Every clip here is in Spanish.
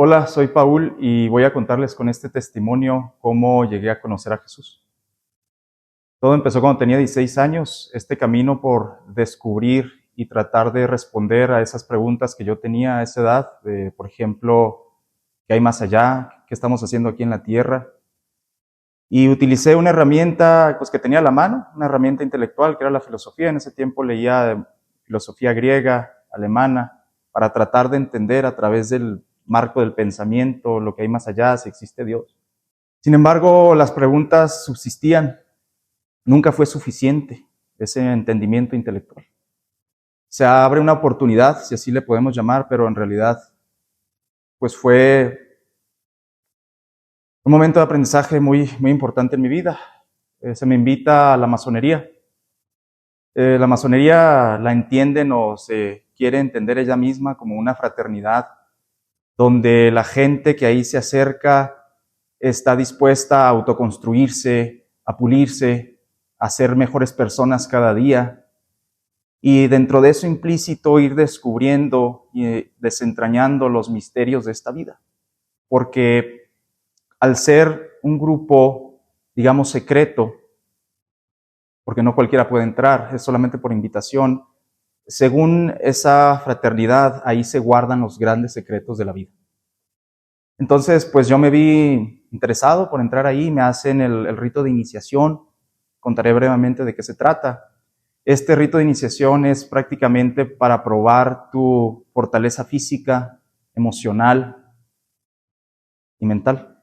Hola, soy Paul y voy a contarles con este testimonio cómo llegué a conocer a Jesús. Todo empezó cuando tenía 16 años, este camino por descubrir y tratar de responder a esas preguntas que yo tenía a esa edad, por ejemplo, ¿qué hay más allá? ¿Qué estamos haciendo aquí en la tierra? Y utilicé una herramienta que tenía a la mano, una herramienta intelectual que era la filosofía. En ese tiempo leía filosofía griega, alemana, para tratar de entender a través del marco del pensamiento lo que hay más allá, si existe Dios. Sin embargo, las preguntas subsistían. Nunca fue suficiente ese entendimiento intelectual. Se abre una oportunidad, si así le podemos llamar, pero en realidad pues fue un momento de aprendizaje muy importante en mi vida. Se me invita a la masonería. La masonería la entienden o se quiere entender ella misma como una fraternidad donde la gente que ahí se acerca está dispuesta a autoconstruirse, a pulirse, a ser mejores personas cada día. Y dentro de eso implícito ir descubriendo y desentrañando los misterios de esta vida. Porque al ser un grupo, digamos, secreto, porque no cualquiera puede entrar, es solamente por invitación, según esa fraternidad, ahí se guardan los grandes secretos de la vida. Entonces, pues yo me vi interesado por entrar ahí, me hacen el rito de iniciación, contaré brevemente de qué se trata. Este rito de iniciación es prácticamente para probar tu fortaleza física, emocional y mental.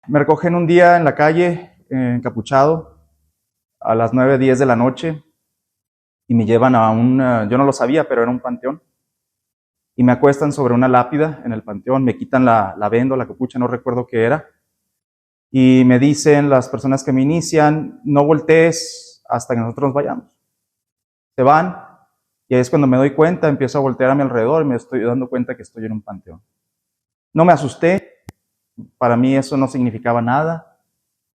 Me recogen un día en la calle, encapuchado, a las 9:10 de la noche, y me llevan a yo no lo sabía, pero era un panteón, y me acuestan sobre una lápida en el panteón, me quitan la venda, la capucha, no recuerdo qué era, y me dicen las personas que me inician, no voltees hasta que nosotros nos vayamos. Se van, y ahí es cuando me doy cuenta, empiezo a voltear a mi alrededor y me estoy dando cuenta que estoy en un panteón. No me asusté, para mí eso no significaba nada.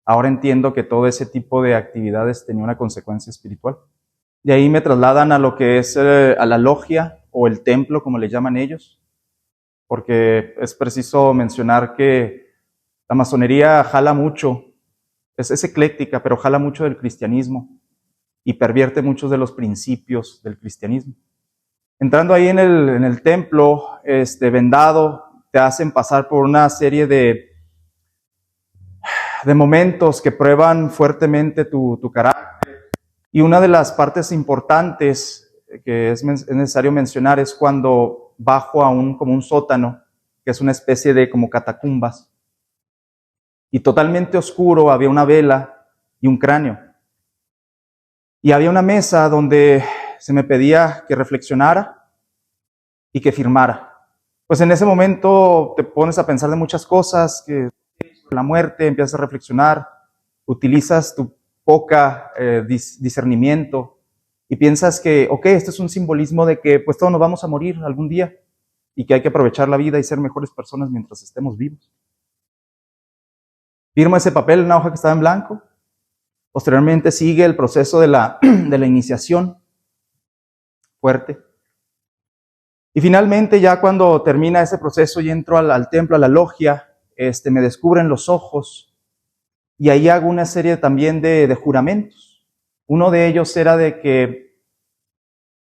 Ahora entiendo que todo ese tipo de actividades tenía una consecuencia espiritual. De ahí me trasladan a lo que es a la logia o el templo, como le llaman ellos, porque es preciso mencionar que la masonería jala mucho, es ecléctica, pero jala mucho del cristianismo y pervierte muchos de los principios del cristianismo. Entrando ahí en el templo, vendado, te hacen pasar por una serie de momentos que prueban fuertemente tu carácter. Y una de las partes importantes que es necesario mencionar es cuando bajo a como un sótano, que es una especie de como catacumbas, y totalmente oscuro, había una vela y un cráneo. Y había una mesa donde se me pedía que reflexionara y que firmara. Pues en ese momento te pones a pensar de muchas cosas, que la muerte, empiezas a reflexionar, utilizas tu poca discernimiento y piensas que, ok, este es un simbolismo de que pues todos nos vamos a morir algún día y que hay que aprovechar la vida y ser mejores personas mientras estemos vivos. Firmo ese papel en una hoja que estaba en blanco. Posteriormente sigue el proceso de la iniciación fuerte. Y finalmente, ya cuando termina ese proceso y entro al templo, a la logia, me descubren los ojos y ahí hago una serie también de juramentos. Uno de ellos era de que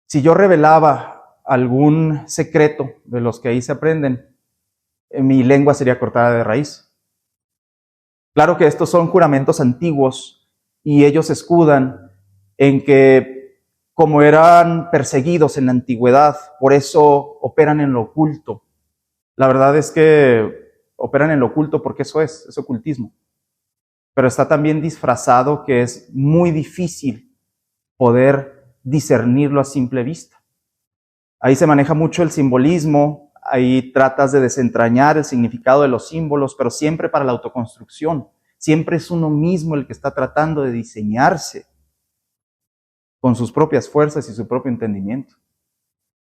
si yo revelaba algún secreto de los que ahí se aprenden, mi lengua sería cortada de raíz. Claro que estos son juramentos antiguos y ellos se escudan en que como eran perseguidos en la antigüedad, por eso operan en lo oculto. La verdad es que operan en lo oculto porque eso es ocultismo. Pero está también disfrazado que es muy difícil poder discernirlo a simple vista. Ahí se maneja mucho el simbolismo, ahí tratas de desentrañar el significado de los símbolos, pero siempre para la autoconstrucción. Siempre es uno mismo el que está tratando de diseñarse con sus propias fuerzas y su propio entendimiento.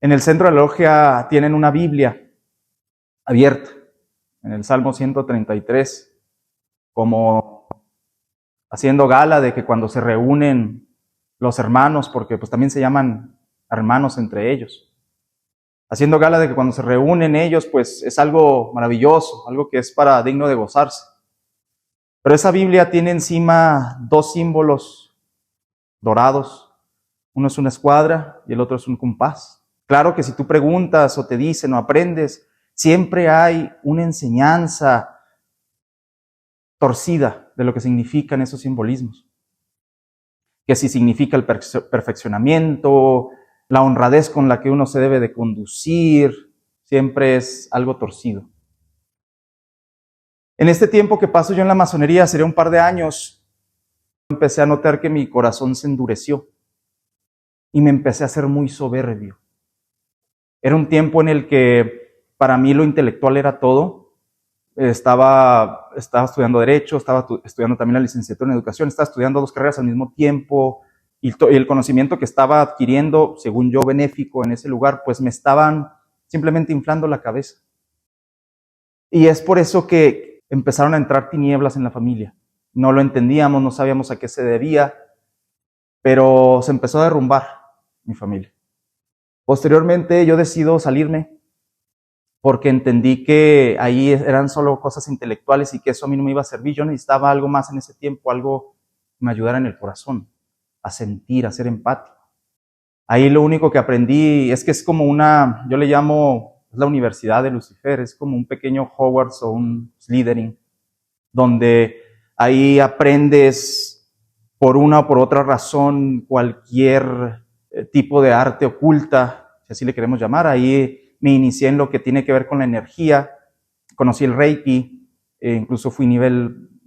En el centro de la logia tienen una Biblia abierta, en el Salmo 133, como haciendo gala de que cuando se reúnen los hermanos, porque pues también se llaman hermanos entre ellos, haciendo gala de que cuando se reúnen ellos, pues es algo maravilloso, algo que es para digno de gozarse. Pero esa Biblia tiene encima dos símbolos dorados. Uno es una escuadra y el otro es un compás. Claro que si tú preguntas o te dicen o aprendes, siempre hay una enseñanza torcida de lo que significan esos simbolismos. Que si significa el perfeccionamiento, la honradez con la que uno se debe de conducir, siempre es algo torcido. En este tiempo que paso yo en la masonería, sería un par de años, empecé a notar que mi corazón se endureció y me empecé a ser muy soberbio. Era un tiempo en el que para mí lo intelectual era todo. Estaba estudiando Derecho, estaba estudiando también la licenciatura en Educación, estaba estudiando dos carreras al mismo tiempo y el conocimiento que estaba adquiriendo, según yo, benéfico en ese lugar, pues me estaban simplemente inflando la cabeza. Y es por eso que empezaron a entrar tinieblas en la familia. No lo entendíamos, no sabíamos a qué se debía, pero se empezó a derrumbar mi familia. Posteriormente yo decido salirme porque entendí que ahí eran solo cosas intelectuales y que eso a mí no me iba a servir. Yo necesitaba algo más en ese tiempo, algo que me ayudara en el corazón, a sentir, a ser empático. Ahí lo único que aprendí es que es como yo le llamo la Universidad de Lucifer, es como un pequeño Hogwarts o un Slytherin, donde ahí aprendes por una o por otra razón cualquier tipo de arte oculta, si así le queremos llamar. Ahí me inicié en lo que tiene que ver con la energía, conocí el Reiki, incluso fui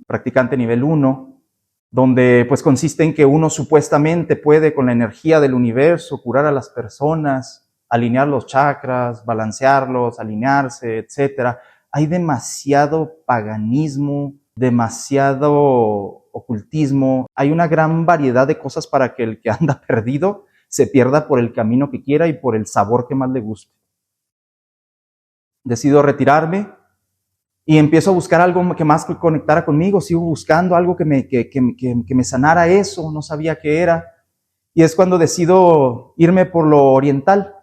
practicante nivel 1, donde pues consiste en que uno supuestamente puede con la energía del universo curar a las personas, alinear los chakras, balancearlos, alinearse, etc. Hay demasiado paganismo, demasiado ocultismo, hay una gran variedad de cosas para que el que anda perdido se pierda por el camino que quiera y por el sabor que más le guste. Decido retirarme y empiezo a buscar algo que más conectara conmigo. Sigo buscando algo que me sanara eso, no sabía qué era. Y es cuando decido irme por lo oriental.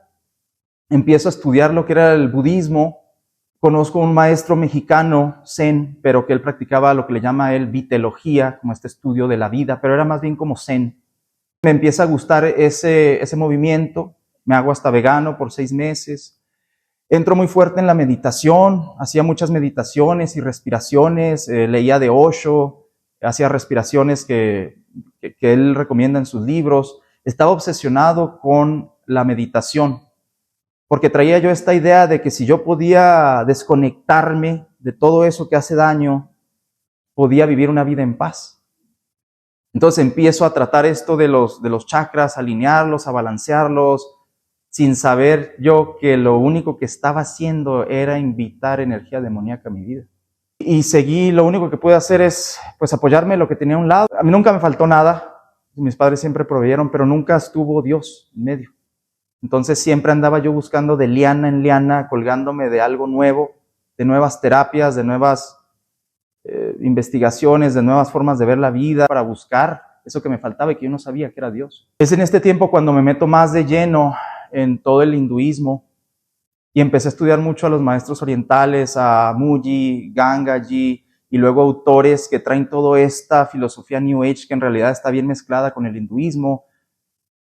Empiezo a estudiar lo que era el budismo. Conozco un maestro mexicano, Zen, pero que él practicaba lo que le llama él vitelogía, como este estudio de la vida, pero era más bien como Zen. Me empieza a gustar ese movimiento, me hago hasta vegano por 6 meses. Entro muy fuerte en la meditación, hacía muchas meditaciones y respiraciones, leía de Osho, hacía respiraciones que él recomienda en sus libros. Estaba obsesionado con la meditación, porque traía yo esta idea de que si yo podía desconectarme de todo eso que hace daño, podía vivir una vida en paz. Entonces empiezo a tratar esto de los chakras, a alinearlos, a balancearlos, sin saber yo que lo único que estaba haciendo era invitar energía demoníaca a mi vida. Y seguí, lo único que pude hacer es pues apoyarme en lo que tenía a un lado. A mí nunca me faltó nada, mis padres siempre proveyeron, pero nunca estuvo Dios en medio. Entonces siempre andaba yo buscando de liana en liana, colgándome de algo nuevo, de nuevas terapias, de nuevas investigaciones, de nuevas formas de ver la vida, para buscar eso que me faltaba y que yo no sabía que era Dios. Es en este tiempo cuando me meto más de lleno en todo el hinduismo y empecé a estudiar mucho a los maestros orientales, a Muji, Gangaji, y luego autores que traen toda esta filosofía New Age que en realidad está bien mezclada con el hinduismo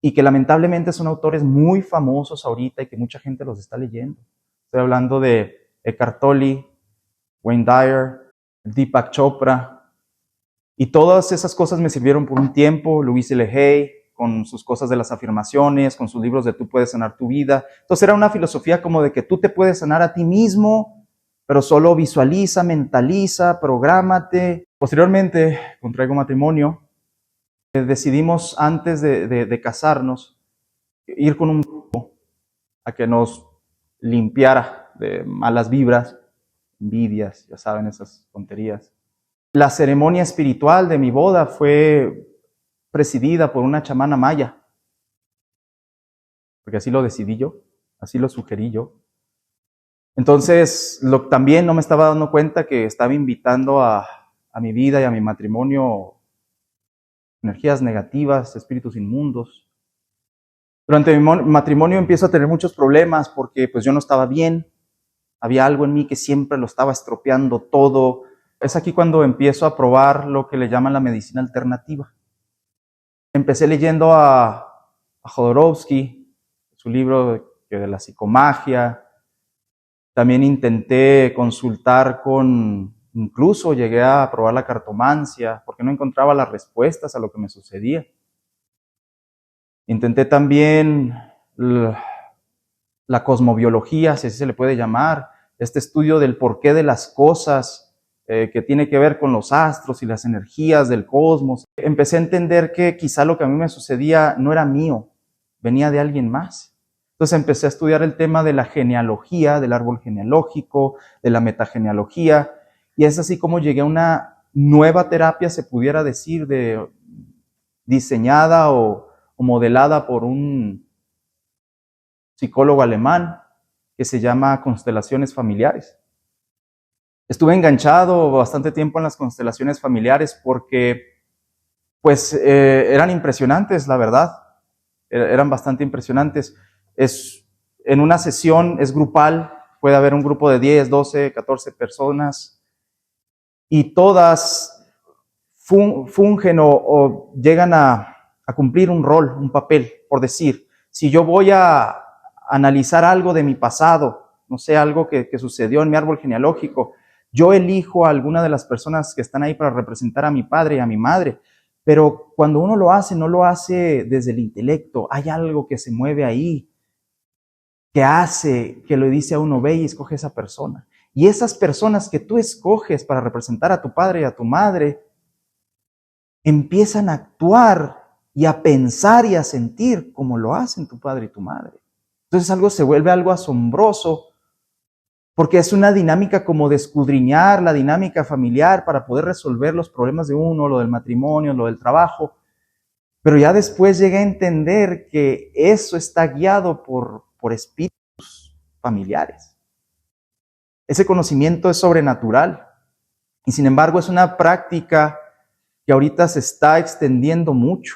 y que lamentablemente son autores muy famosos ahorita y que mucha gente los está leyendo. Estoy hablando de Eckhart Tolle, Wayne Dyer, Deepak Chopra, y todas esas cosas me sirvieron por un tiempo. Louise L. Hay, con sus cosas de las afirmaciones, con sus libros de Tú puedes sanar tu vida. Entonces era una filosofía como de que tú te puedes sanar a ti mismo, pero solo visualiza, mentaliza, prográmate. Posteriormente contraigo matrimonio. Decidimos antes de casarnos ir con un grupo a que nos limpiara de malas vibras, envidias, ya saben, esas tonterías. La ceremonia espiritual de mi boda fue presidida por una chamana maya, porque así lo decidí yo, así lo sugerí yo. Entonces, también no me estaba dando cuenta que estaba invitando a mi vida y a mi matrimonio energías negativas, espíritus inmundos. Durante mi matrimonio empiezo a tener muchos problemas porque pues yo no estaba bien. Había algo en mí que siempre lo estaba estropeando todo. Es aquí cuando empiezo a probar lo que le llaman la medicina alternativa. Empecé leyendo a Jodorowsky, su libro de la psicomagia. También intenté consultar incluso llegué a probar la cartomancia, porque no encontraba las respuestas a lo que me sucedía. Intenté también la cosmobiología, si así se le puede llamar, este estudio del porqué de las cosas, que tiene que ver con los astros y las energías del cosmos. Empecé a entender que quizá lo que a mí me sucedía no era mío, venía de alguien más. Entonces empecé a estudiar el tema de la genealogía, del árbol genealógico, de la metagenealogía, y es así como llegué a una nueva terapia, se pudiera decir, diseñada o modelada por un psicólogo alemán que se llama constelaciones familiares. Estuve enganchado bastante tiempo en las constelaciones familiares porque pues eran impresionantes, la verdad. Eran bastante impresionantes. En una sesión es grupal, puede haber un grupo de 10, 12, 14 personas y todas fungen o llegan a cumplir un rol, un papel. Por decir, si yo voy a analizar algo de mi pasado, no sé, algo que sucedió en mi árbol genealógico, yo elijo a alguna de las personas que están ahí para representar a mi padre y a mi madre. Pero cuando uno lo hace, no lo hace desde el intelecto. Hay algo que se mueve ahí, que hace, que le dice a uno, ve y escoge esa persona. Y esas personas que tú escoges para representar a tu padre y a tu madre, empiezan a actuar y a pensar y a sentir como lo hacen tu padre y tu madre. Entonces algo se vuelve algo asombroso, porque es una dinámica como de escudriñar la dinámica familiar para poder resolver los problemas de uno, lo del matrimonio, lo del trabajo. Pero ya después llegué a entender que eso está guiado por espíritus familiares. Ese conocimiento es sobrenatural y sin embargo es una práctica que ahorita se está extendiendo mucho,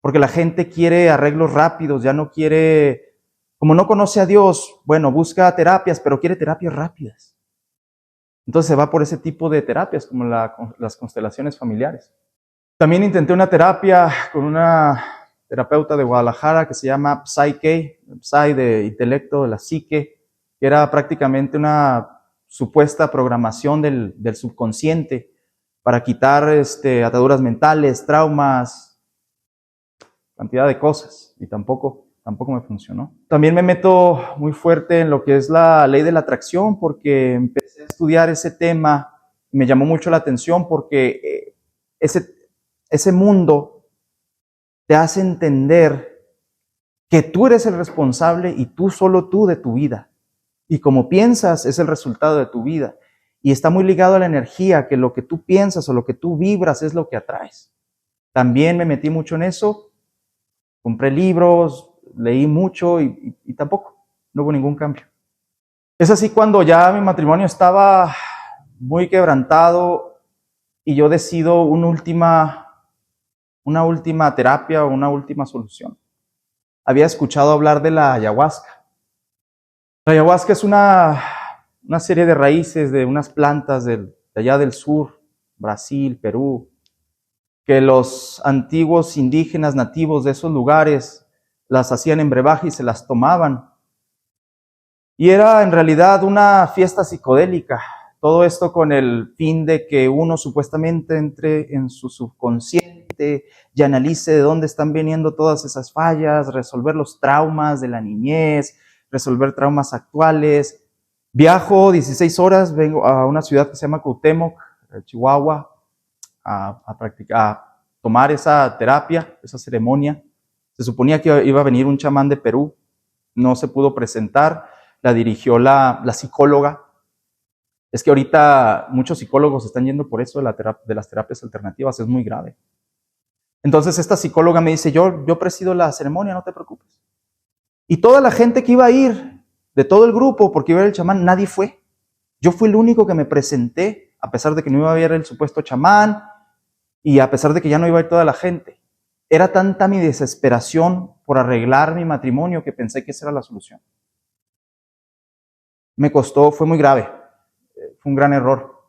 porque la gente quiere arreglos rápidos, ya no quiere... Como no conoce a Dios, bueno, busca terapias, pero quiere terapias rápidas. Entonces se va por ese tipo de terapias, como las constelaciones familiares. También intenté una terapia con una terapeuta de Guadalajara que se llama Psyche, Psy de intelecto, de la psique, que era prácticamente una supuesta programación del subconsciente para quitar ataduras mentales, traumas, cantidad de cosas, y tampoco me funcionó. También me meto muy fuerte en lo que es la ley de la atracción, porque empecé a estudiar ese tema, me llamó mucho la atención porque ese mundo te hace entender que tú eres el responsable y solo tú de tu vida. Y como piensas es el resultado de tu vida. Y está muy ligado a la energía, que lo que tú piensas o lo que tú vibras es lo que atraes. También me metí mucho en eso, compré libros, leí mucho y tampoco, no hubo ningún cambio. Es así cuando ya mi matrimonio estaba muy quebrantado y yo decido una última terapia o una última solución. Había escuchado hablar de la ayahuasca. La ayahuasca es una serie de raíces de unas plantas de allá del sur, Brasil, Perú, que los antiguos indígenas nativos de esos lugares las hacían en brebaje y se las tomaban. Y era en realidad una fiesta psicodélica. Todo esto con el fin de que uno supuestamente entre en su subconsciente y analice de dónde están viniendo todas esas fallas, resolver los traumas de la niñez, resolver traumas actuales. Viajo 16 horas, vengo a una ciudad que se llama Cuauhtémoc, Chihuahua, a tomar esa terapia, esa ceremonia. Se suponía que iba a venir un chamán de Perú, no se pudo presentar, la dirigió la psicóloga. Es que ahorita muchos psicólogos están yendo por eso de las terapias alternativas, es muy grave. Entonces esta psicóloga me dice, yo presido la ceremonia, no te preocupes. Y toda la gente que iba a ir, de todo el grupo, porque iba a ir el chamán, nadie fue. Yo fui el único que me presenté, a pesar de que no iba a ir el supuesto chamán, y a pesar de que ya no iba a ir toda la gente. Era tanta mi desesperación por arreglar mi matrimonio que pensé que esa era la solución. Me costó, fue muy grave, fue un gran error.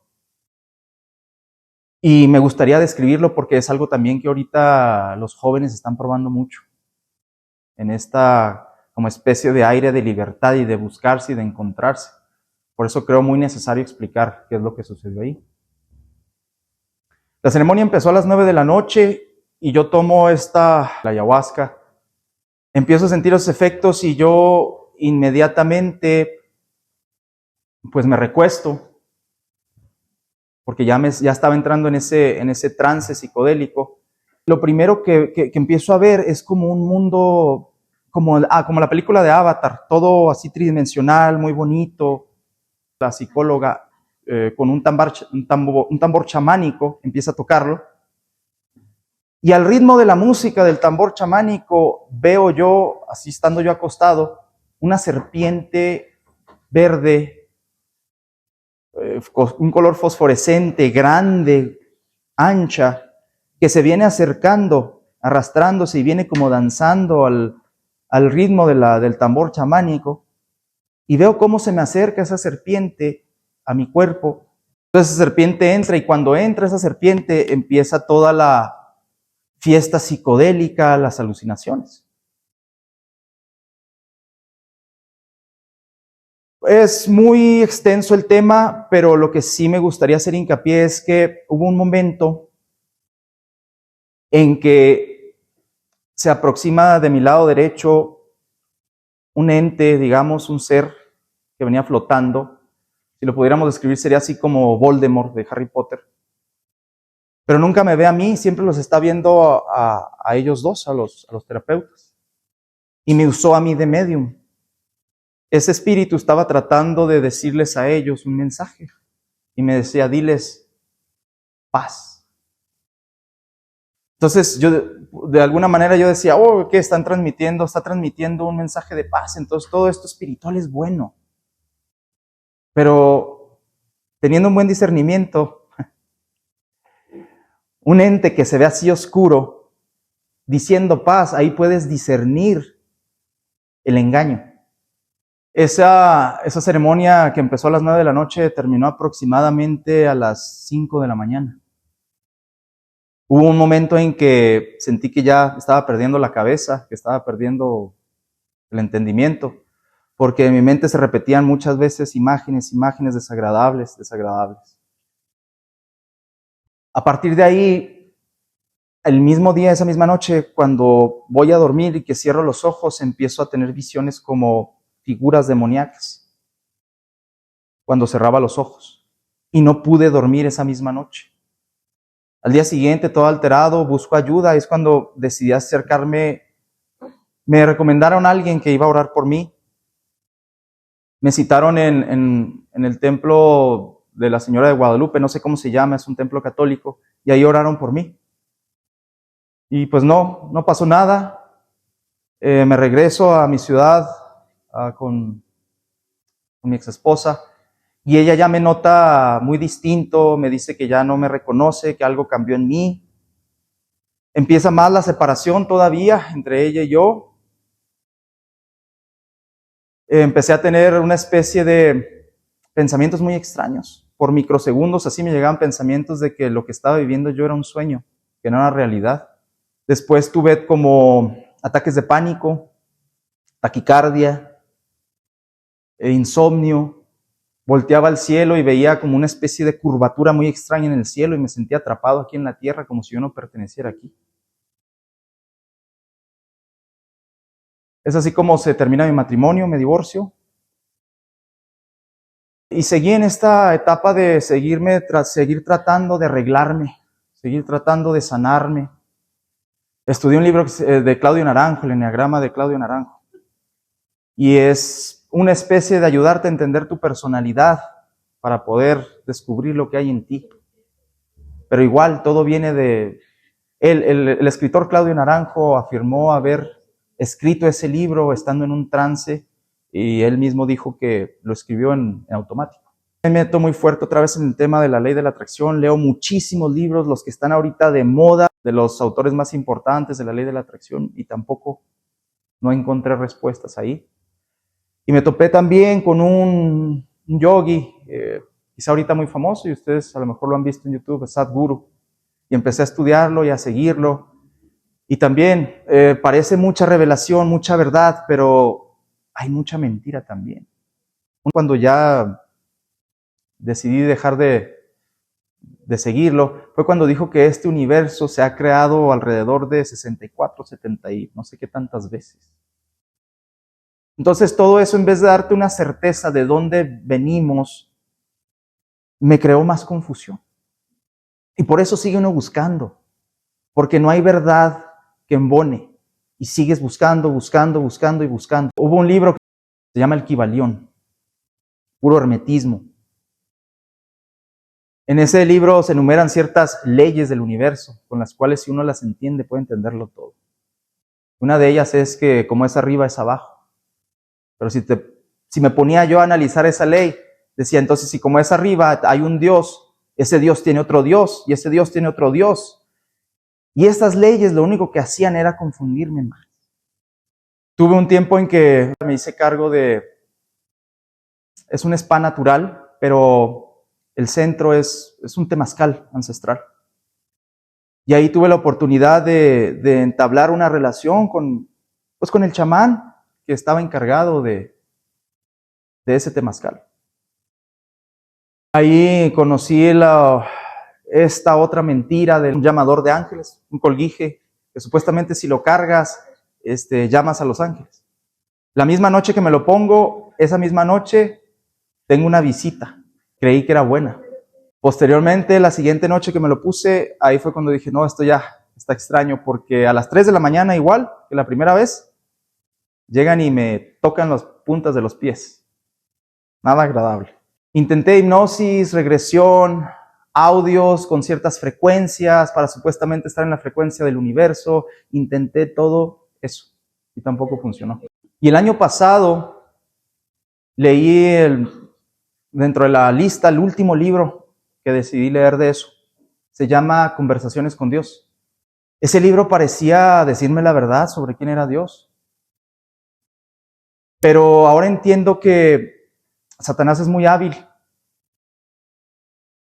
Y me gustaría describirlo porque es algo también que ahorita los jóvenes están probando mucho. En esta como especie de aire de libertad y de buscarse y de encontrarse. Por eso creo muy necesario explicar qué es lo que sucedió ahí. La ceremonia empezó a las 9 de la noche y yo tomo la ayahuasca. Empiezo a sentir los efectos y yo inmediatamente pues me recuesto porque ya estaba entrando en ese trance psicodélico. Lo primero que empiezo a ver es como un mundo, como la película de Avatar, todo así tridimensional, muy bonito. La psicóloga con un tambor chamánico empieza a tocarlo. Y al ritmo de la música del tambor chamánico veo yo, así estando yo acostado, una serpiente verde, un color fosforescente, grande, ancha, que se viene acercando, arrastrándose y viene como danzando al ritmo del tambor chamánico. Y veo cómo se me acerca esa serpiente a mi cuerpo. Entonces esa serpiente entra y cuando entra esa serpiente empieza toda la fiesta psicodélica, las alucinaciones. Es muy extenso el tema, pero lo que sí me gustaría hacer hincapié es que hubo un momento en que se aproxima de mi lado derecho un ente, digamos, un ser que venía flotando. Si lo pudiéramos describir sería así como Voldemort de Harry Potter. Pero nunca me ve a mí, siempre los está viendo a ellos dos, a los terapeutas. Y me usó a mí de medium. Ese espíritu estaba tratando de decirles a ellos un mensaje. Y me decía, diles paz. Entonces yo, de alguna manera yo decía, oh, ¿qué están transmitiendo? Está transmitiendo un mensaje de paz. Entonces todo esto espiritual es bueno. Pero teniendo un buen discernimiento, un ente que se ve así oscuro, diciendo paz, ahí puedes discernir el engaño. Esa ceremonia que empezó a las 9 de la noche terminó aproximadamente a las 5 de la mañana. Hubo un momento en que sentí que ya estaba perdiendo la cabeza, que estaba perdiendo el entendimiento, porque en mi mente se repetían muchas veces imágenes desagradables. A partir de ahí, el mismo día, esa misma noche, cuando voy a dormir y que cierro los ojos, empiezo a tener visiones como figuras demoníacas cuando cerraba los ojos y no pude dormir esa misma noche. Al día siguiente, todo alterado, busco ayuda. Es cuando decidí acercarme. Me recomendaron a alguien que iba a orar por mí. Me citaron en el templo de la Señora de Guadalupe, no sé cómo se llama, es un templo católico, y ahí oraron por mí. Y pues no pasó nada. Me regreso a mi ciudad con mi ex esposa y ella ya me nota muy distinto, me dice que ya no me reconoce, que algo cambió en mí. Empieza más la separación todavía entre ella y yo. Empecé a tener una especie de pensamientos muy extraños. Por microsegundos así me llegaban pensamientos de que lo que estaba viviendo yo era un sueño, que no era realidad. Después tuve como ataques de pánico, taquicardia, insomnio. Volteaba al cielo y veía como una especie de curvatura muy extraña en el cielo y me sentía atrapado aquí en la tierra como si yo no perteneciera aquí. Es así como se termina mi matrimonio, me divorcio. Y seguí en esta etapa de seguir tratando de arreglarme, seguir tratando de sanarme. Estudié un libro de Claudio Naranjo, el Enneagrama de Claudio Naranjo. Y es una especie de ayudarte a entender tu personalidad para poder descubrir lo que hay en ti. Pero igual, todo viene de... El escritor Claudio Naranjo afirmó haber escrito ese libro estando en un trance y él mismo dijo que lo escribió en automático. Me meto muy fuerte otra vez en el tema de la ley de la atracción, leo muchísimos libros, los que están ahorita de moda, de los autores más importantes de la ley de la atracción, y tampoco No encontré respuestas ahí. Y me topé también con un yogi, quizá ahorita muy famoso, y ustedes a lo mejor lo han visto en YouTube, Sadhguru. Y empecé a estudiarlo y a seguirlo. Y también parece mucha revelación, mucha verdad, pero hay mucha mentira también. Cuando ya decidí dejar de seguirlo, fue cuando dijo que este universo se ha creado alrededor de 64, 70 y no sé qué tantas veces. Entonces todo eso, en vez de darte una certeza de dónde venimos, me creó más confusión. Y por eso sigue uno buscando, porque no hay verdad que embone. Y sigues buscando, buscando, buscando y buscando. Hubo un libro que se llama El Kybalión, puro hermetismo. En ese libro se enumeran ciertas leyes del universo, con las cuales si uno las entiende puede entenderlo todo. Una de ellas es que como es arriba es abajo. Pero si me ponía yo a analizar esa ley, decía entonces si como es arriba hay un Dios, ese Dios tiene otro Dios y ese Dios tiene otro Dios. Y estas leyes lo único que hacían era confundirme más. Tuve un tiempo en que me hice cargo es un spa natural, pero el centro es un temazcal ancestral. Y ahí tuve la oportunidad de entablar una relación con el chamán que estaba encargado de ese temazcal. Ahí conocí esta otra mentira del llamador de ángeles, un colguije, que supuestamente si lo cargas, llamas a los ángeles. La misma noche que me lo pongo, esa misma noche, tengo una visita. Creí que era buena. Posteriormente, la siguiente noche que me lo puse, ahí fue cuando dije, no, esto ya está extraño, porque a las 3 de la mañana, igual que la primera vez, llegan y me tocan las puntas de los pies. Nada agradable. Intenté hipnosis, regresión, audios con ciertas frecuencias para supuestamente estar en la frecuencia del universo. Intenté todo eso y tampoco funcionó. Y el año pasado leí dentro de la lista el último libro que decidí leer de eso. Se llama Conversaciones con Dios. Ese libro parecía decirme la verdad sobre quién era Dios. Pero ahora entiendo que Satanás es muy hábil.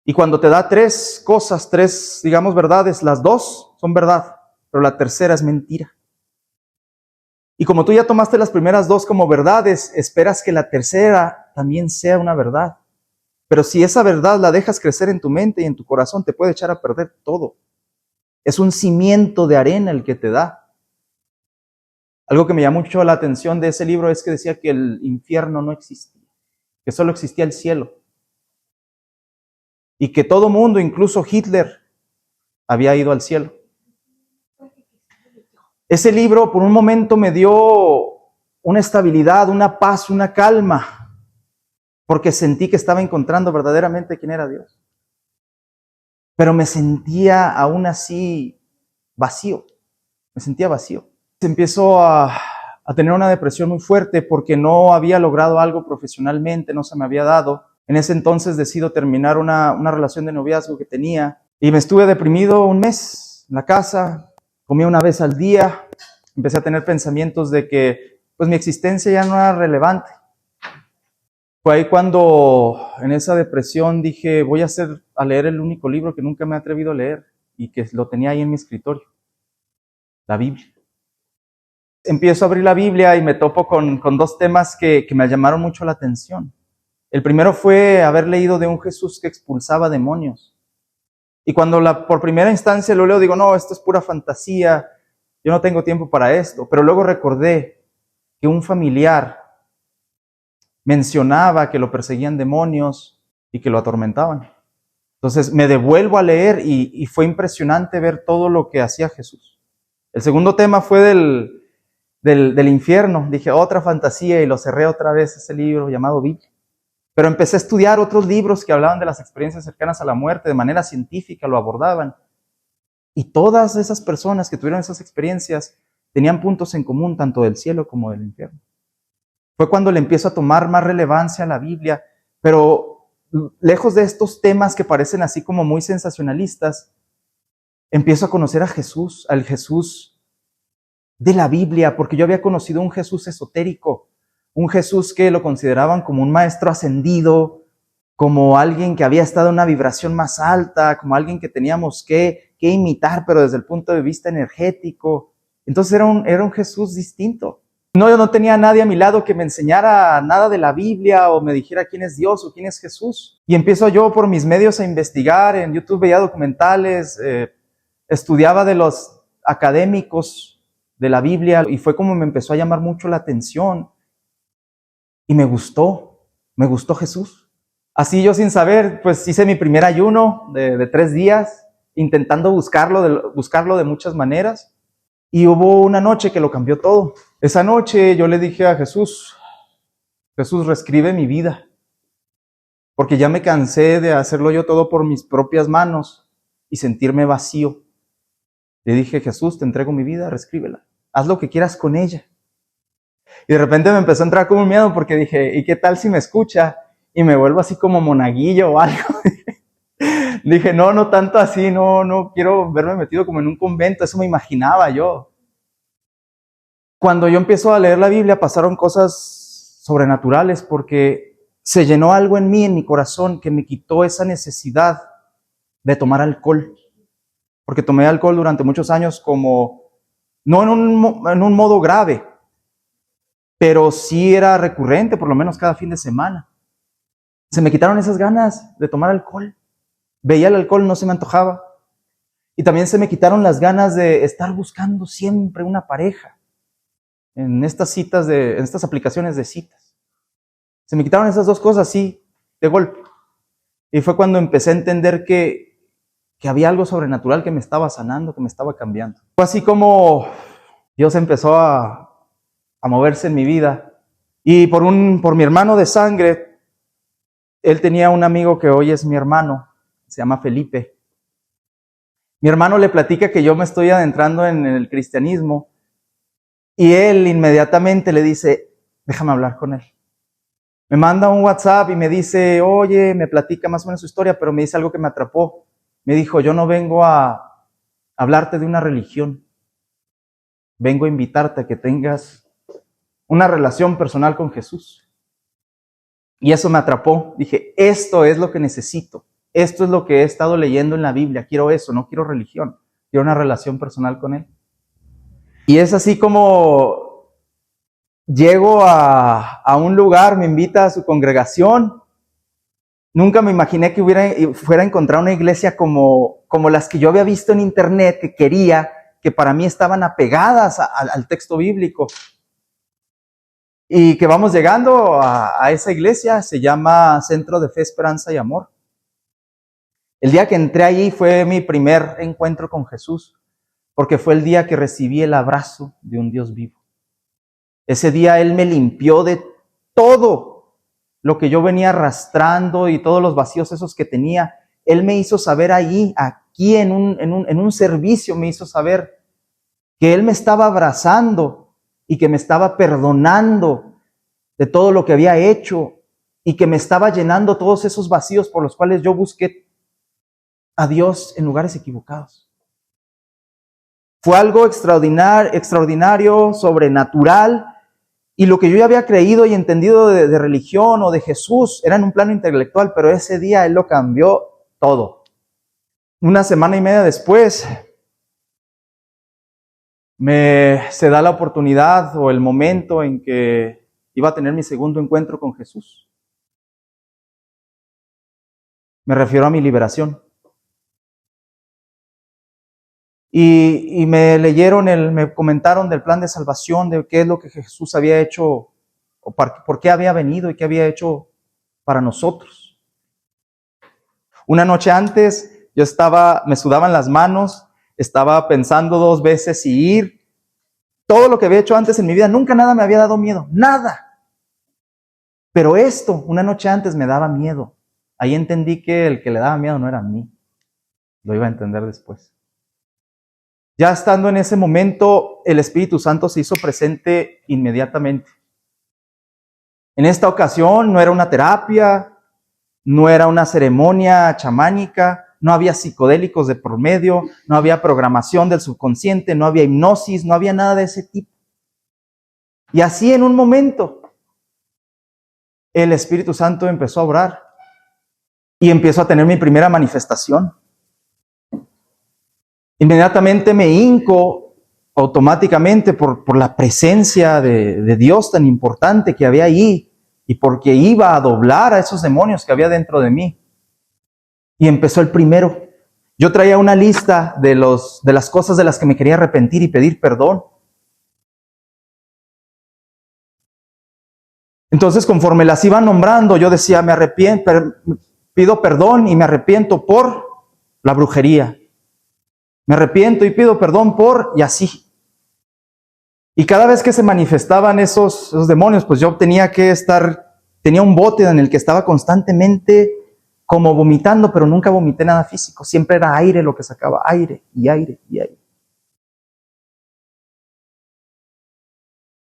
Y cuando te da 3 cosas, 3, digamos, verdades, las 2 son verdad, pero la tercera es mentira. Y como tú ya tomaste las primeras 2 como verdades, esperas que la tercera también sea una verdad. Pero si esa verdad la dejas crecer en tu mente y en tu corazón, te puede echar a perder todo. Es un cimiento de arena el que te da. Algo que me llamó mucho la atención de ese libro es que decía que el infierno no existía, que solo existía el cielo. Y que todo mundo, incluso Hitler, había ido al cielo. Ese libro por un momento me dio una estabilidad, una paz, una calma, porque sentí que estaba encontrando verdaderamente quién era Dios. Pero me sentía aún así vacío, me sentía vacío. Empiezo a tener una depresión muy fuerte porque no había logrado algo profesionalmente, no se me había dado. En ese entonces decido terminar una relación de noviazgo que tenía y me estuve deprimido un mes en la casa, comía una vez al día, empecé a tener pensamientos de que pues mi existencia ya no era relevante. Fue ahí cuando en esa depresión dije voy a leer el único libro que nunca me he atrevido a leer y que lo tenía ahí en mi escritorio, la Biblia. Empiezo a abrir la Biblia y me topo con 2 temas que me llamaron mucho la atención. El primero fue haber leído de un Jesús que expulsaba demonios. Y cuando por primera instancia lo leo, digo, no, esto es pura fantasía, yo no tengo tiempo para esto. Pero luego recordé que un familiar mencionaba que lo perseguían demonios y que lo atormentaban. Entonces me devuelvo a leer y fue impresionante ver todo lo que hacía Jesús. El segundo tema fue del infierno. Dije, otra fantasía, y lo cerré otra vez, ese libro llamado Biblia. Pero empecé a estudiar otros libros que hablaban de las experiencias cercanas a la muerte, de manera científica lo abordaban. Y todas esas personas que tuvieron esas experiencias tenían puntos en común, tanto del cielo como del infierno. Fue cuando le empiezo a tomar más relevancia a la Biblia, pero lejos de estos temas que parecen así como muy sensacionalistas, empiezo a conocer a Jesús, al Jesús de la Biblia, porque yo había conocido un Jesús esotérico, un Jesús que lo consideraban como un maestro ascendido, como alguien que había estado en una vibración más alta, como alguien que teníamos que imitar, pero desde el punto de vista energético. Entonces era un Jesús distinto. No, yo no tenía a nadie a mi lado que me enseñara nada de la Biblia o me dijera quién es Dios o quién es Jesús. Y empiezo yo por mis medios a investigar. En YouTube veía documentales, estudiaba de los académicos de la Biblia y fue como me empezó a llamar mucho la atención. Y me gustó Jesús. Así yo sin saber, pues hice mi primer ayuno de 3 días, intentando buscarlo de muchas maneras. Y hubo una noche que lo cambió todo. Esa noche yo le dije a Jesús, reescribe mi vida, porque ya me cansé de hacerlo yo todo por mis propias manos y sentirme vacío. Le dije, Jesús, te entrego mi vida, reescríbela. Haz lo que quieras con ella. Y de repente me empezó a entrar como un miedo porque dije, ¿y qué tal si me escucha y me vuelvo así como monaguillo o algo? Dije, no tanto así, no quiero verme metido como en un convento, eso me imaginaba yo. Cuando yo empiezo a leer la Biblia pasaron cosas sobrenaturales porque se llenó algo en mí, en mi corazón, que me quitó esa necesidad de tomar alcohol. Porque tomé alcohol durante muchos años como, no en un modo grave, pero sí era recurrente, por lo menos cada fin de semana. Se me quitaron esas ganas de tomar alcohol. Veía el alcohol, no se me antojaba. Y también se me quitaron las ganas de estar buscando siempre una pareja en estas aplicaciones de citas. Se me quitaron esas dos cosas así, de golpe. Y fue cuando empecé a entender que había algo sobrenatural que me estaba sanando, que me estaba cambiando. Fue así como Dios empezó a moverse en mi vida. Y por mi hermano de sangre, él tenía un amigo que hoy es mi hermano, se llama Felipe. Mi hermano le platica que yo me estoy adentrando en el cristianismo y él inmediatamente le dice, déjame hablar con él. Me manda un WhatsApp y me dice, oye, me platica más o menos su historia, pero me dice algo que me atrapó. Me dijo, yo no vengo a hablarte de una religión, vengo a invitarte a que tengas una relación personal con Jesús. Y eso me atrapó. Dije, esto es lo que necesito. Esto es lo que he estado leyendo en la Biblia. Quiero eso, no quiero religión. Quiero una relación personal con Él. Y es así como llego a un lugar, me invita a su congregación. Nunca me imaginé que fuera a encontrar una iglesia como las que yo había visto en internet, que quería, que para mí estaban apegadas al texto bíblico. Y que vamos llegando a esa iglesia, se llama Centro de Fe, Esperanza y Amor. El día que entré allí fue mi primer encuentro con Jesús, porque fue el día que recibí el abrazo de un Dios vivo. Ese día Él me limpió de todo lo que yo venía arrastrando y todos los vacíos esos que tenía. Él me hizo saber aquí en un servicio, me hizo saber que Él me estaba abrazando y que me estaba perdonando de todo lo que había hecho y que me estaba llenando todos esos vacíos por los cuales yo busqué a Dios en lugares equivocados. Fue algo extraordinario, sobrenatural, y lo que yo ya había creído y entendido de religión o de Jesús era en un plano intelectual, pero ese día Él lo cambió todo. Una semana y media después, se da la oportunidad o el momento en que iba a tener mi segundo encuentro con Jesús. Me refiero a mi liberación. Y me comentaron del plan de salvación, de qué es lo que Jesús había hecho, o por qué había venido y qué había hecho para nosotros. Una noche antes, me sudaban las manos, estaba pensando 2 veces si ir. Todo lo que había hecho antes en mi vida, nunca nada me había dado miedo, nada. Pero esto, una noche antes, me daba miedo. Ahí entendí que el que le daba miedo no era a mí. Lo iba a entender después. Ya estando en ese momento, el Espíritu Santo se hizo presente inmediatamente. En esta ocasión no era una terapia, no era una ceremonia chamánica, no había psicodélicos de por medio, no había programación del subconsciente, no había hipnosis, no había nada de ese tipo. Y así en un momento, el Espíritu Santo empezó a obrar y empiezo a tener mi primera manifestación. Inmediatamente me hinco automáticamente por la presencia de Dios tan importante que había ahí y porque iba a doblar a esos demonios que había dentro de mí. Y empezó el primero. Yo traía una lista de las cosas de las que me quería arrepentir y pedir perdón. Entonces, conforme las iba nombrando, yo decía, pido perdón y me arrepiento por la brujería. Me arrepiento y pido perdón por, y así. Y cada vez que se manifestaban esos demonios, pues yo tenía un bote en el que estaba constantemente como vomitando, pero nunca vomité nada físico. Siempre era aire lo que sacaba, aire y aire y aire.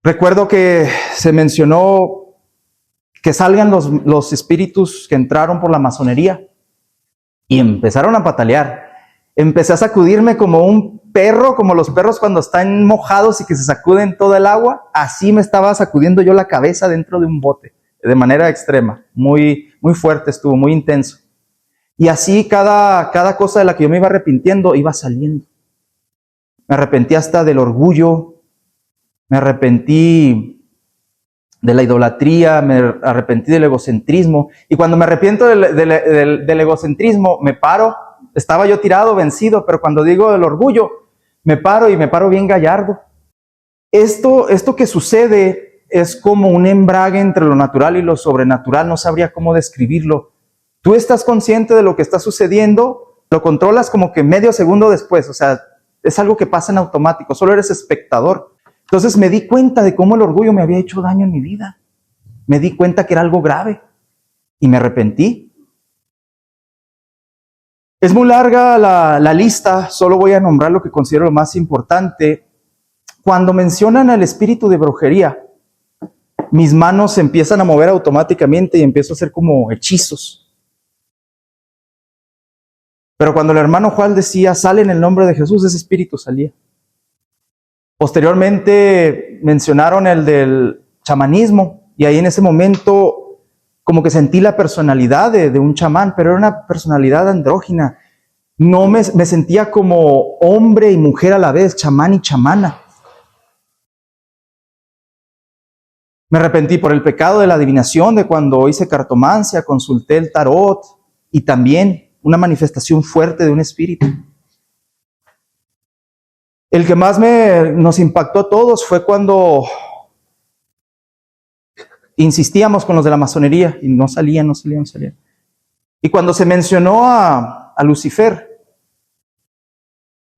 Recuerdo que se mencionó que salgan los espíritus que entraron por la masonería y empezaron a patalear. Empecé a sacudirme como un perro, como los perros cuando están mojados y que se sacuden toda el agua. Así me estaba sacudiendo yo la cabeza dentro de un bote, de manera extrema, muy, muy fuerte estuvo, muy intenso. Y así cada cosa de la que yo me iba arrepintiendo iba saliendo. Me arrepentí hasta del orgullo, me arrepentí de la idolatría, me arrepentí del egocentrismo. Y cuando me arrepiento del egocentrismo, me paro. Estaba yo tirado, vencido, pero cuando digo del orgullo, me paro y me paro bien gallardo. Esto que sucede es como un embrague entre lo natural y lo sobrenatural, no sabría cómo describirlo. Tú estás consciente de lo que está sucediendo, lo controlas como que medio segundo después, o sea, es algo que pasa en automático, solo eres espectador. Entonces me di cuenta de cómo el orgullo me había hecho daño en mi vida. Me di cuenta que era algo grave y me arrepentí. Es muy larga la lista, solo voy a nombrar lo que considero lo más importante. Cuando mencionan al espíritu de brujería, mis manos se empiezan a mover automáticamente y empiezo a hacer como hechizos. Pero cuando el hermano Juan decía, sale en el nombre de Jesús, ese espíritu salía. Posteriormente mencionaron el del chamanismo y ahí en ese momento como que sentí la personalidad de un chamán, pero era una personalidad andrógina. No me sentía como hombre y mujer a la vez, chamán y chamana. Me arrepentí por el pecado de la adivinación, de cuando hice cartomancia, consulté el tarot y también una manifestación fuerte de un espíritu. El que más nos impactó a todos fue cuando insistíamos con los de la masonería y no salían. Y cuando se mencionó a Lucifer,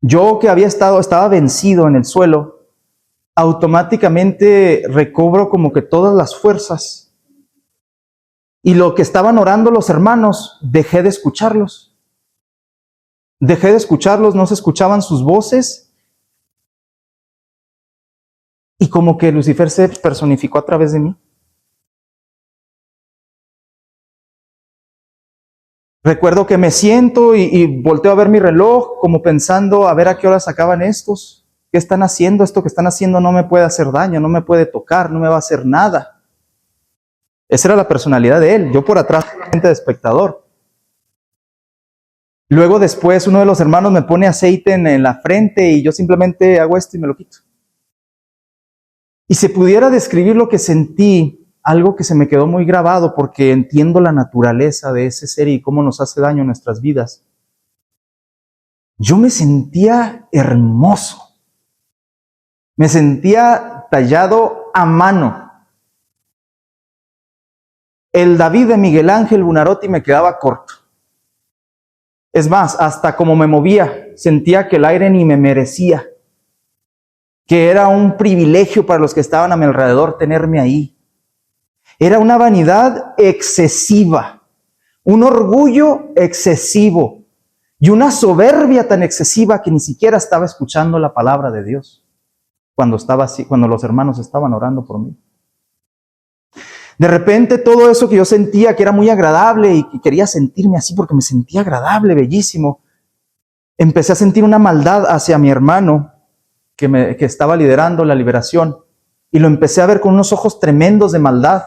yo que estaba vencido en el suelo, automáticamente recobro como que todas las fuerzas. Y lo que estaban orando los hermanos, dejé de escucharlos. No se escuchaban sus voces. Y como que Lucifer se personificó a través de mí. Recuerdo que me siento y volteo a ver mi reloj, como pensando a ver a qué horas acaban estos. ¿Qué están haciendo? Esto que están haciendo no me puede hacer daño, no me puede tocar, no me va a hacer nada. Esa era la personalidad de él. Yo por atrás, solamente de espectador. Luego después uno de los hermanos me pone aceite en la frente y yo simplemente hago esto y me lo quito. Y si pudiera describir lo que sentí, algo que se me quedó muy grabado porque entiendo la naturaleza de ese ser y cómo nos hace daño en nuestras vidas. Yo me sentía hermoso. Me sentía tallado a mano. El David de Miguel Ángel Buonarroti me quedaba corto. Es más, hasta como me movía, sentía que el aire ni me merecía. Que era un privilegio para los que estaban a mi alrededor tenerme ahí. Era una vanidad excesiva, un orgullo excesivo y una soberbia tan excesiva que ni siquiera estaba escuchando la palabra de Dios cuando los hermanos estaban orando por mí. De repente todo eso que yo sentía que era muy agradable y que quería sentirme así porque me sentía agradable, bellísimo, empecé a sentir una maldad hacia mi hermano que estaba liderando la liberación, y lo empecé a ver con unos ojos tremendos de maldad,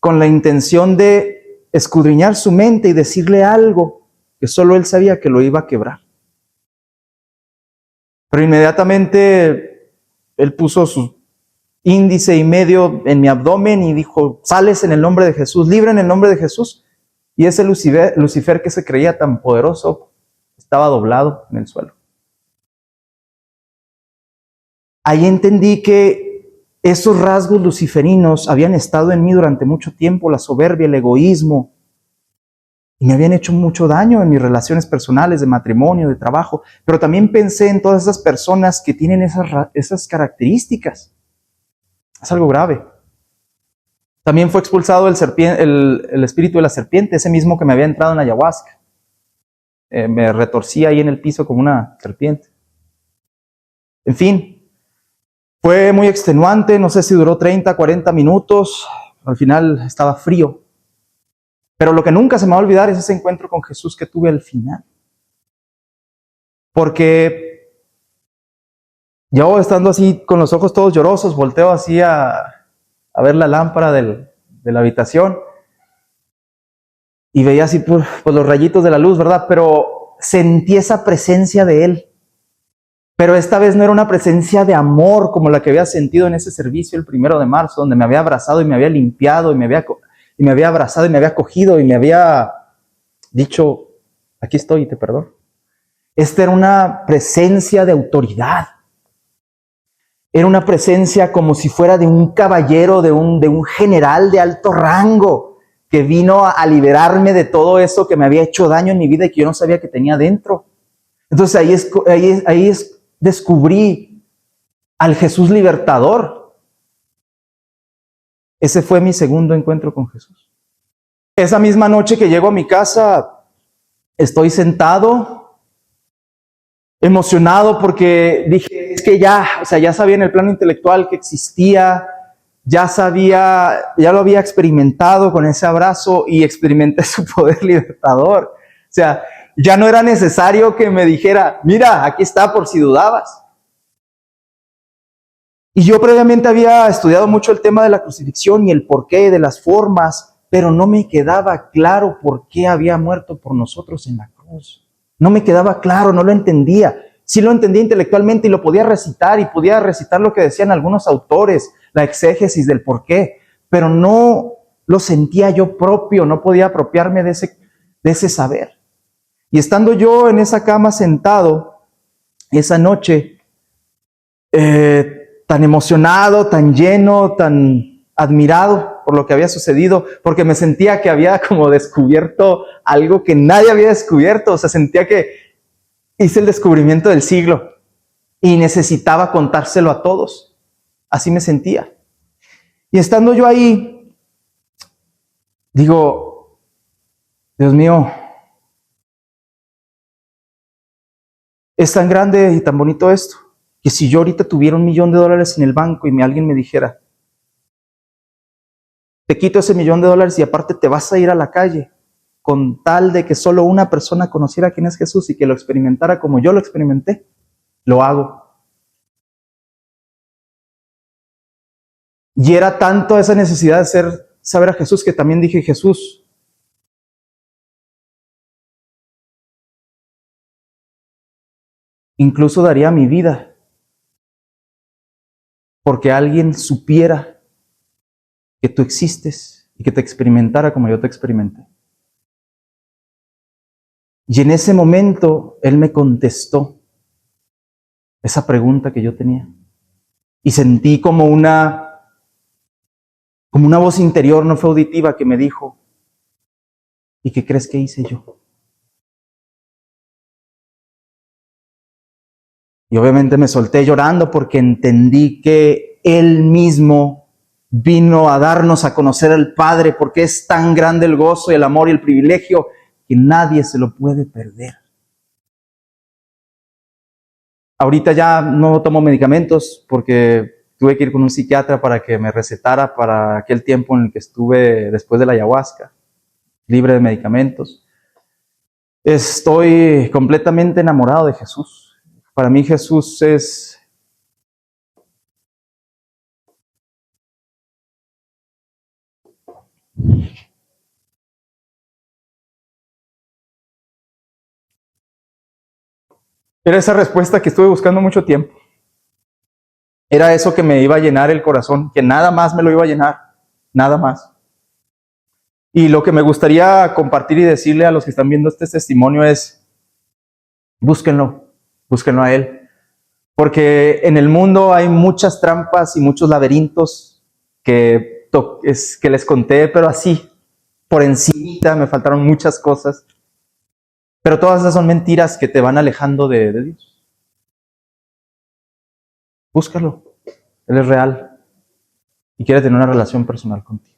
con la intención de escudriñar su mente y decirle algo que solo él sabía que lo iba a quebrar. Pero inmediatamente él puso su índice y medio en mi abdomen y dijo: sales en el nombre de Jesús, libre en el nombre de Jesús. Y ese Lucifer que se creía tan poderoso estaba doblado en el suelo. Ahí entendí que esos rasgos luciferinos habían estado en mí durante mucho tiempo, la soberbia, el egoísmo, y me habían hecho mucho daño en mis relaciones personales, de matrimonio, de trabajo. Pero también pensé en todas esas personas que tienen esas características. Es algo grave. También fue expulsado el espíritu de la serpiente, ese mismo que me había entrado en la ayahuasca. Me retorcía ahí en el piso como una serpiente. En fin, fue muy extenuante, no sé si duró 30, 40 minutos. Al final estaba frío. Pero lo que nunca se me va a olvidar es ese encuentro con Jesús que tuve al final. Porque yo, estando así con los ojos todos llorosos, volteo así a ver la lámpara de la habitación y veía así pues los rayitos de la luz, ¿verdad? Pero sentí esa presencia de Él. Pero esta vez no era una presencia de amor como la que había sentido en ese servicio el 1 de marzo, donde me había abrazado y me había limpiado y me había abrazado y me había cogido y me había dicho: aquí estoy y te perdono. Esta era una presencia de autoridad. Era una presencia como si fuera de un caballero, de un general de alto rango, que vino a liberarme de todo eso que me había hecho daño en mi vida y que yo no sabía que tenía dentro. Entonces ahí descubrí al Jesús libertador. Ese fue mi segundo encuentro con Jesús. Esa misma noche que llego a mi casa, estoy sentado, emocionado porque dije, es que ya sabía en el plano intelectual que existía, ya lo había experimentado con ese abrazo y experimenté su poder libertador. O sea, ya no era necesario que me dijera: mira, aquí está por si dudabas. Y yo previamente había estudiado mucho el tema de la crucifixión y el porqué de las formas, pero no me quedaba claro por qué había muerto por nosotros en la cruz. No me quedaba claro, no lo entendía. Sí lo entendía intelectualmente y lo podía recitar, y podía recitar lo que decían algunos autores, la exégesis del porqué, pero no lo sentía yo propio, no podía apropiarme de ese saber. Y estando yo en esa cama sentado, esa noche, tan emocionado, tan lleno, tan admirado por lo que había sucedido, porque me sentía que había como descubierto algo que nadie había descubierto. O sea, sentía que hice el descubrimiento del siglo y necesitaba contárselo a todos. Así me sentía. Y estando yo ahí, digo: Dios mío, es tan grande y tan bonito esto, que si yo ahorita tuviera $1 millón en el banco y alguien me dijera: te quito ese $1 millón y aparte te vas a ir a la calle, con tal de que solo una persona conociera quién es Jesús y que lo experimentara como yo lo experimenté, lo hago. Y era tanto esa necesidad de saber a Jesús, que también dije: Jesús, incluso daría mi vida porque alguien supiera que tú existes y que te experimentara como yo te experimenté. Y en ese momento Él me contestó esa pregunta que yo tenía. Y sentí como una voz interior, no fue auditiva, que me dijo: ¿y qué crees que hice yo? Y obviamente me solté llorando porque entendí que Él mismo vino a darnos a conocer al Padre, porque es tan grande el gozo y el amor y el privilegio que nadie se lo puede perder. Ahorita ya no tomo medicamentos porque tuve que ir con un psiquiatra para que me recetara para aquel tiempo en el que estuve después de la ayahuasca, libre de medicamentos. Estoy completamente enamorado de Jesús. Para mí Jesús es era esa respuesta que estuve buscando mucho tiempo. Era eso que me iba a llenar el corazón, que nada más me lo iba a llenar, nada más. Y lo que me gustaría compartir y decirle a los que están viendo este testimonio es, búsquenlo, búsquenlo a Él. Porque en el mundo hay muchas trampas y muchos laberintos que les conté, pero así, por encimita, me faltaron muchas cosas. Pero todas esas son mentiras que te van alejando de Dios. Búscalo. Él es real y quiere tener una relación personal contigo.